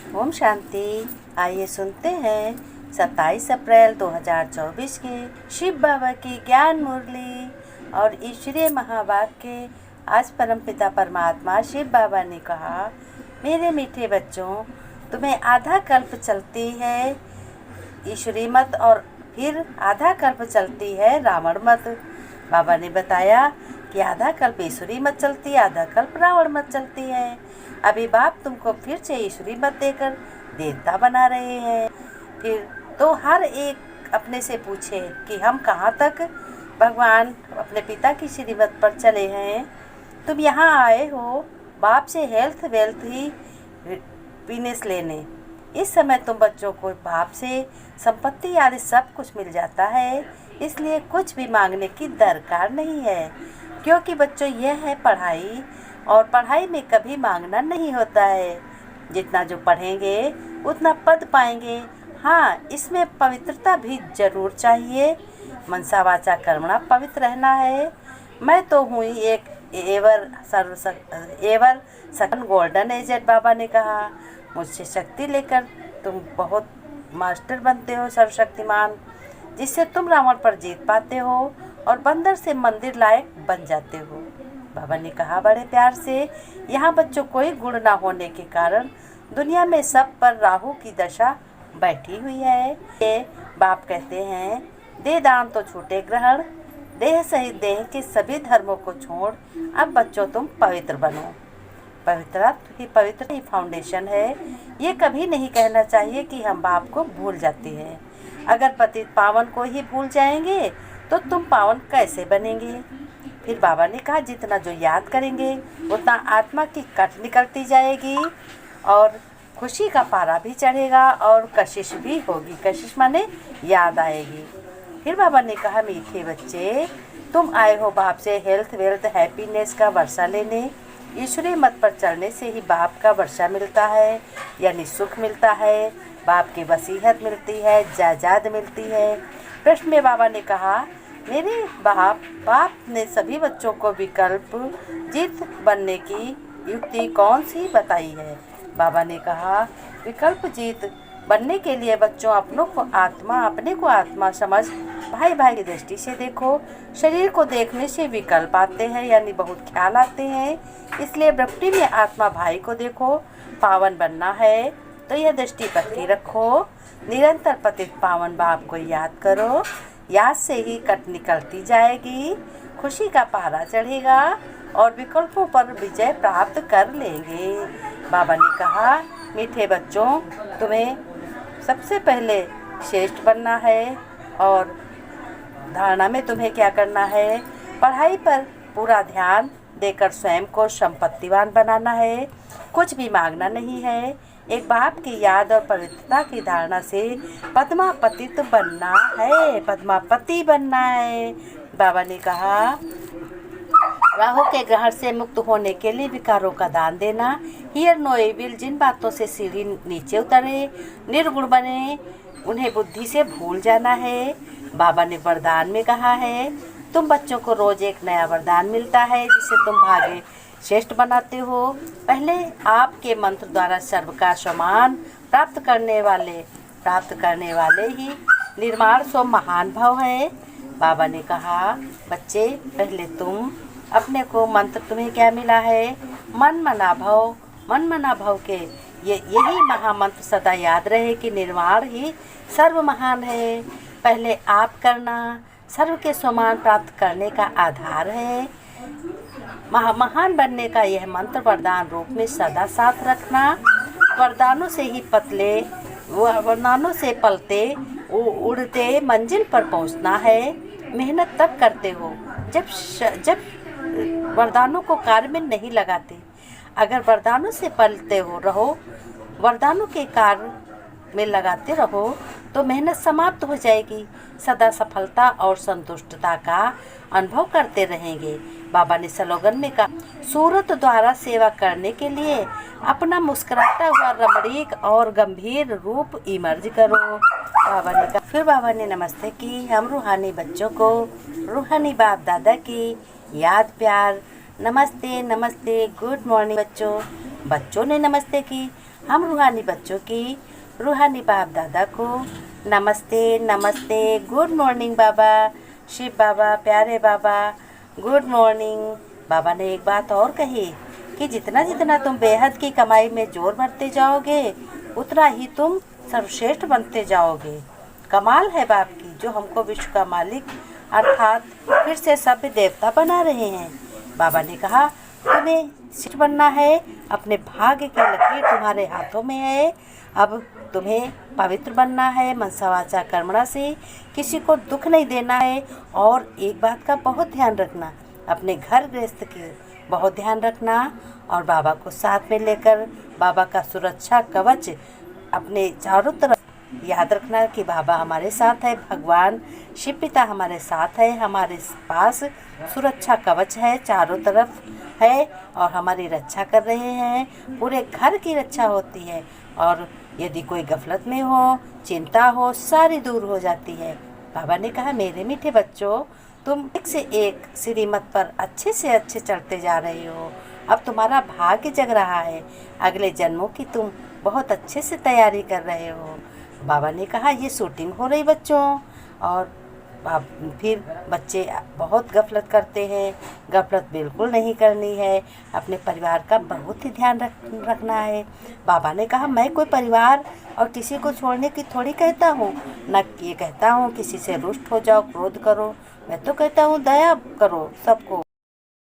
ओम शांति। आइए सुनते हैं 27 अप्रैल 2024 के शिव बाबा की ज्ञान मुरली और ईश्वरीय महावाक्य। आज परमपिता परमात्मा शिव बाबा ने कहा, मेरे मीठे बच्चों, तुम्हें आधा कल्प चलती है ईश्वरी मत और फिर आधा कल्प चलती है रावण मत। बाबा ने बताया कि आधा कल्प ईश्वरी मत चलती है, आधा कल्प रावण मत चलती है। अभी बाप तुमको फिर से ईश्वरी मत देकर देवता बना रहे हैं। फिर तो हर एक अपने से पूछे कि हम कहाँ तक भगवान अपने पिता की श्रीमत पर चले हैं। तुम यहाँ आए हो बाप से हेल्थ वेल्थ ही बिजनेस लेने। इस समय तुम बच्चों को बाप से संपत्ति आदि सब कुछ मिल जाता है, इसलिए कुछ भी मांगने की दरकार नहीं है। क्योंकि बच्चों यह है पढ़ाई, और पढ़ाई में कभी मांगना नहीं होता है। जितना जो पढ़ेंगे उतना पद पाएंगे। हाँ, इसमें पवित्रता भी जरूर चाहिए। मनसा वाचा कर्मणा पवित्र रहना है। मैं तो हूँ एक एवर सकन गोल्डन एजेड। बाबा ने कहा, मुझसे शक्ति लेकर तुम बहुत मास्टर बनते हो, सर्वशक्तिमान, जिससे तुम रावण पर जीत पाते हो और बंदर से मंदिर लायक बन जाते हो। बाबा ने कहा बड़े प्यार से, यहाँ बच्चों कोई गुण ना होने के कारण दुनिया में सब पर राहु की दशा बैठी हुई है। ये बाप कहते हैं, दे दान तो छूटे ग्रहण, देह सहित देह के सभी धर्मों को छोड़ अब बच्चों तुम पवित्र बनो। पवित्र ही फाउंडेशन है। ये कभी नहीं कहना चाहिए कि हम बाप को भूल जाते हैं। अगर पतित पावन को ही भूल जाएंगे तो तुम पावन कैसे बनेंगे। फिर बाबा ने कहा, जितना जो याद करेंगे उतना आत्मा की कट निकलती जाएगी और खुशी का पारा भी चढ़ेगा और कशिश भी होगी। कशिश माने याद आएगी। फिर बाबा ने कहा, मीठे बच्चे, तुम आए हो बाप से हेल्थ वेल्थ हैप्पीनेस का वर्षा लेने। ईश्वरी मत पर चलने से ही बाप का वर्षा मिलता है, यानी सुख मिलता है, बाप की वसीयत मिलती है, जायदाद मिलती है। प्रश्न में बाबा ने कहा, मेरे बाप ने सभी बच्चों को विकल्प जीत बनने की युक्ति कौन सी बताई है। बाबा ने कहा, विकल्प जीत बनने के लिए बच्चों अपने को आत्मा समझ भाई भाई की दृष्टि से देखो। शरीर को देखने से विकल्प आते हैं, यानी बहुत ख्याल आते हैं। इसलिए वृत्ति में आत्मा भाई को देखो। पावन बनना है तो यह दृष्टि पक्की रखो। निरंतर पतित पावन बाप को याद करो। याद से ही कट निकलती जाएगी, खुशी का पारा चढ़ेगा और विकल्पों पर विजय प्राप्त कर लेंगे। बाबा ने कहा, मीठे बच्चों, तुम्हें सबसे पहले श्रेष्ठ बनना है और धारणा में तुम्हें क्या करना है, पढ़ाई पर पूरा ध्यान देकर स्वयं को संपत्तिवान बनाना है। कुछ भी मांगना नहीं है। एक बाप की याद और पवित्रता की धारणा से पद्मापतित बनना है, पद्मापति बनना है। बाबा ने कहा, राहु के ग्रहण से मुक्त होने के लिए विकारों का दान देना। हियर नो एविल, जिन बातों से सीढ़ी नीचे उतरे, निर्गुण बने, उन्हें बुद्धि से भूल जाना है। बाबा ने वरदान में कहा है, तुम बच्चों को रोज एक नया वरदान मिलता है जिससे तुम भाग्य श्रेष्ठ बनाते हो। पहले आपके मंत्र द्वारा सर्व का सम्मान प्राप्त करने वाले ही निर्माण सो महान भाव है। बाबा ने कहा, बच्चे, पहले तुम अपने को मंत्र, तुम्हें क्या मिला है, मन मना भव के यही महामंत्र सदा याद रहे कि निर्माण ही सर्व महान है। पहले आप करना सर्व के सम्मान प्राप्त करने का आधार है। महान बनने का यह मंत्र वरदान रूप में सदा साथ रखना। वरदानों से पलते उड़ते मंजिल पर पहुंचना है। मेहनत तब करते हो जब वरदानों को कार्य में नहीं लगाते। अगर वरदानों से पलते रहो, वरदानों के कार्य में लगाते रहो तो मेहनत समाप्त हो जाएगी। सदा सफलता और संतुष्टता का अनुभव करते रहेंगे। बाबा ने स्लोगन में कहा, सूरत द्वारा सेवा करने के लिए अपना मुस्कुराता हुआ रमणीक और गंभीर रूप इमर्ज करो। बाबा ने कहा। फिर बाबा ने नमस्ते की। हम रूहानी बच्चों को रूहानी बाप दादा की याद प्यार नमस्ते नमस्ते गुड मॉर्निंग। बच्चों ने नमस्ते की। हम रूहानी बच्चों की रूहानी बाप दादा को नमस्ते नमस्ते। गुड मॉर्निंग बाबा। शिव बाबा, प्यारे बाबा, गुड मॉर्निंग। बाबा ने एक बात और कही कि जितना जितना तुम बेहद की कमाई में जोर भरते जाओगे उतना ही तुम सर्वश्रेष्ठ बनते जाओगे। कमाल है बाप की, जो हमको विश्व का मालिक अर्थात फिर से सभ्य देवता बना रहे हैं। बाबा ने कहा तुम्हें सिद्ध बनना है, अपने भाग्य की लकीर तुम्हारे हाथों में है। अब तुम्हें पवित्र बनना है, मनसा वाचा कर्मणा से किसी को दुख नहीं देना है। और एक बात का बहुत ध्यान रखना, अपने घर गृहस्थ के बहुत ध्यान रखना और बाबा को साथ में लेकर बाबा का सुरक्षा कवच अपने चारों तरफ याद रखना कि बाबा हमारे साथ है, भगवान शिव पिता हमारे साथ है, हमारे पास सुरक्षा कवच है, चारों तरफ है और हमारी रक्षा कर रहे हैं। पूरे घर की रक्षा होती है और यदि कोई गफलत में हो, चिंता हो, सारी दूर हो जाती है। बाबा ने कहा मेरे मीठे बच्चों, तुम एक से एक श्रीमत पर अच्छे से अच्छे चलते जा रहे हो। अब तुम्हारा भाग्य जग रहा है, अगले जन्मों की तुम बहुत अच्छे से तैयारी कर रहे हो। बाबा ने कहा ये शूटिंग हो रही बच्चों। और फिर बच्चे बहुत गफलत करते हैं, गफलत बिल्कुल नहीं करनी है, अपने परिवार का बहुत ही ध्यान रखना है। बाबा ने कहा मैं कोई परिवार और किसी को छोड़ने की थोड़ी कहता हूँ, न ये कहता हूँ किसी से रुष्ट हो जाओ, क्रोध करो। मैं तो कहता हूँ दया करो सबको।